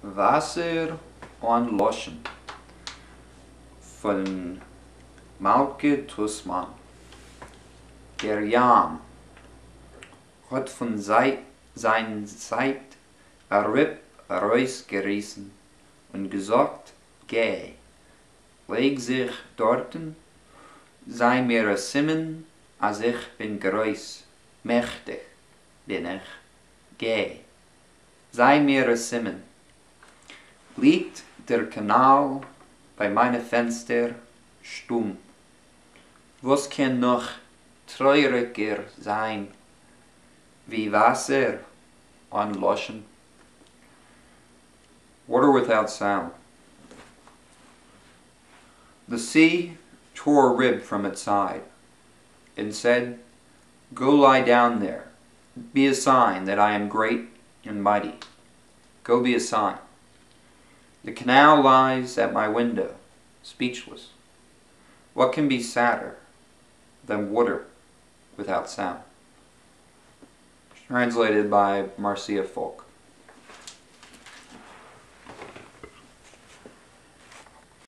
Wasser anloschen von Malke Tussmann. Der Jan hat von sein Zeit Ripp rausgerissen und gesagt, geh, leg sich dorten, sei mir a Simmen, als ich bin groß, mächtig bin ich, geh, sei mir a Simmen. Liegt der Kanal bei meinem Fenster stumm. Was kann noch trauriger sein, wie Wasser anloschen? Water without sound. The sea tore a rib from its side and said, go lie down there, be a sign that I am great and mighty. Go be a sign. The canal lies at my window, speechless. What can be sadder than water without sound? Translated by Marcia Folk.